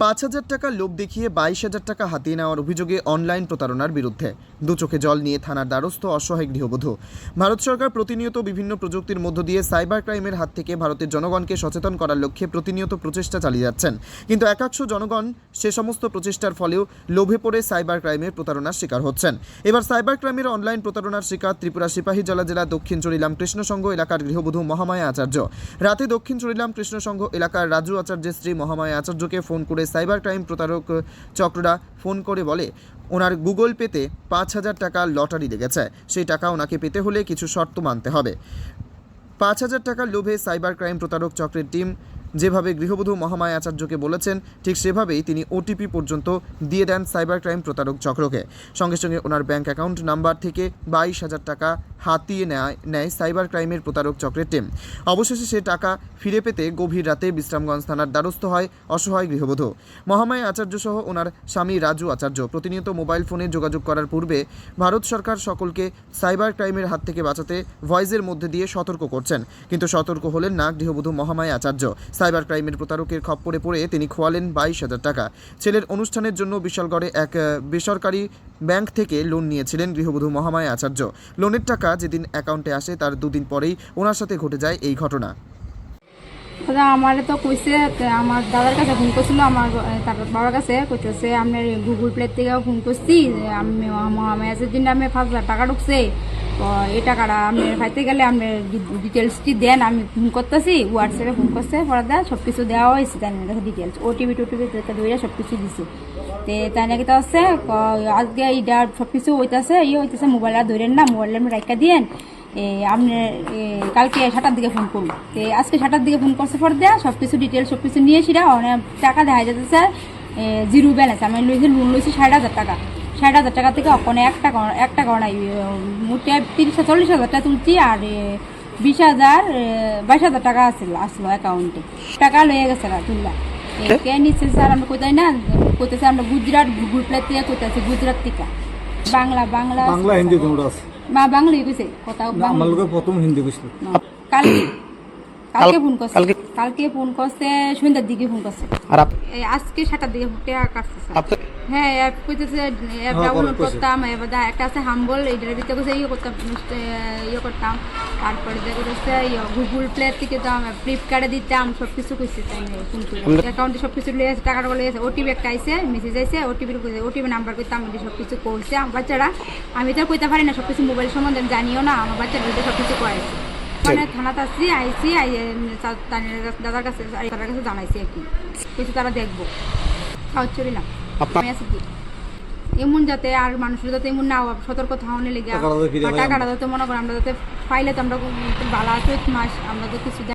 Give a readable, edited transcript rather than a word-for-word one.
৫,০০০ টাকা লোভ দেখিয়ে ২২,০০০ টাকা হাতিয়ে নেওয়ার অভিযোগে অনলাইন প্রতারণার বিরুদ্ধে দু চোখে জল নিয়ে থানার দ্বারস্থ অসহায় গৃহবধূ। ভারত সরকার প্রতিনিয়ত বিভিন্ন প্রযুক্তির মধ্য দিয়ে সাইবার ক্রাইমের হাত থেকে ভারতের জনগণকে সচেতন করার লক্ষ্যে প্রতিনিয়ত প্রচেষ্টা চালিয়ে যাচ্ছেন, কিন্তু একাংশ জনগণ সে সমস্ত প্রচেষ্টার ফলেও লোভে পড়ে সাইবার ক্রাইমের প্রতারণার শিকার হচ্ছেন। এবার সাইবার ক্রাইমের অনলাইন প্রতারণার শিকার ত্রিপুরা সিপাহীজলা জেলা দক্ষিণ চরিলাম কৃষ্ণসংঘ এলাকার গৃহবধূ মহামায়া আচার্য। রাতে দক্ষিণ চরিলাম কৃষ্ণসংঘ এলাকার রাজু আচার্যের স্ত্রী মহামায়া আচার্যকে ফোন করে সাইবার ক্রাইম প্রতারক চক্ররা ফোন করে বলে ওনার গুগল পেতে ৫,০০০ টাকা লটারি লেগেছে, সেই টাকা ওনাকে পেতে হলে কিছু শর্ত মানতে হবে। ৫,০০০ টাকার লোভে সাইবার ক্রাইম প্রতারক চক্রের টিম যেভাবে গৃহবধূ মহামায়া আচার্যকে বলেছেন ঠিক সেভাবেই তিনি ওটিপি পর্যন্ত দিয়ে দেন সাইবার ক্রাইম প্রতারক চক্রকে। সঙ্গে সঙ্গে ওনার ব্যাংক অ্যাকাউন্ট নাম্বার থেকে ২২,০০০ টাকা হাতিয়ে নেয় সাইবার ক্রাইমের প্রতারক চক্রের টিম। অবশেষে সে টাকা ফিরে পেতে গভীর রাতে বিশ্রামগঞ্জ থানার দ্বারস্থ হয় অসহায় গৃহবধূ মহামায়া আচার্য সহ ওনার স্বামী রাজু আচার্য। প্রতিনিয়ত মোবাইল ফোনে যোগাযোগ করার পূর্বে ভারত সরকার সকলকে সাইবার ক্রাইমের হাত থেকে বাঁচাতে ভয়েসের মধ্যে দিয়ে সতর্ক করছেন, কিন্তু সতর্ক হলেন না গৃহবধূ মহামায়া আচার্য। সাইবার ক্রাইমের প্রতারকের খপ্পরে পড়ে তিনি খোয়ালেন ২২,০০০ টাকা। ছেলের অনুষ্ঠানের জন্য বিশালগড়ে এক বেসরকারি ব্যাংক থেকে লোন নিয়েছিলেন গৃহবধূ মহামায়া আচার্য। লোনের টাকা যেদিন অ্যাকাউন্টে আসে তার দুদিন পরেই ওনার সাথে ঘটে যায় এই ঘটনা। আমার তো কইছে, আমার দাদার কাছে ফোন করছিল, আমার তার বাবার কাছে কইতেছে আপনার গুগল প্লে থেকে ফোন করছি, আমি মহামায়াজের দিন আমি ৫,০০০ টাকা ঢুকছে, তো এই টাকাটা আপনি খাইতে গেলে আপনার ডিটেলসটি দেন। আমি ফোন করতেছি, হোয়াটসঅ্যাপে ফোন করছে, পরে দেয় সব কিছু দেওয়া হয়েছে, তাই কাছে ডিটেলস ওটিপি দইরা সব কিছু দিছে। তো তাই নাকি তো আছে আজকে এইটা সব কিছু হইতেছে হইতেছে, মোবাইলটা ধরেন না, মোবাইলটা আপনি রাখা দিয়েন, আপনার কালকে ৭টার দিকে ফোন করুন। তো আজকে ৭টার দিকে ফোন করছে, পর দেয়া সব কিছু ডিটেলস সব কিছু নিয়েছি, অনেক টাকা দেখা যাচ্ছে জিরো ব্যালেন্স। আমি লোন লইছি ৬০,০০০ টাকা। ৬০,০০০ টাকা থেকে ওখানে এক টাকাও নাই, মোটে ৩০-৪০,০০০ টাকা তুলছি, আর ২২,০০০ টাকা আসলো অ্যাকাউন্টে। টাকা লয়ে গেছে তুললা কে নিচ্ছে স্যার, আমরা কোথায় না কইতেছে আমরা গুজরাট গুগল প্লে থেকে কইতেছি, গুজরাট থেকে। বাংলা হিন্দি তোমরা আছে মা বাংলাই কইছে কথা, আমার লোকে প্রথম হিন্দি কইছিল। কালকে ফোন করছে, কালকে ফোন করছে সন্ধ্যার দিকে ফোন করছে, আর আজকে ৭টার দিকে টাকা কাটছে স্যার। হ্যাঁ কইতেছে ডাউনলোড করতাম, এবার একটা আছে হাম্বল, এইটার ভিতরে কইছে করতাম, তারপরে দেখছে গুগল প্লে থেকে তো ফ্লিপকার্টে দিতাম, সব কিছু কইছে। তাই কিন্তু অ্যাকাউন্টে সব কিছু লিয়ে টাকাটা লিয়ে ওটিপি একটা আইছে, মেসেজ আইছে, ওটিপি নাম্বার কইতাম, সব কিছু করছে আমার বাচ্চারা। আমি তো কইতে পারি না সব কিছু, মোবাইল সম্বন্ধে জানিও না, আমার বাচ্চারা সব কিছু করেছে। মানে থানাতে আইসি দাদার কাছে জানাইছি আর কি, কিছু তারা দেখবো খাওয়া চলি না এমন, যাতে আর মানুষের যাতে এমন না সতর্ক থাকলে লেগে টাকাটা যাতে মনে করি আমরা যাতে পাইলে তো আমরা ভালো আছে মাস আমরা তো কিছু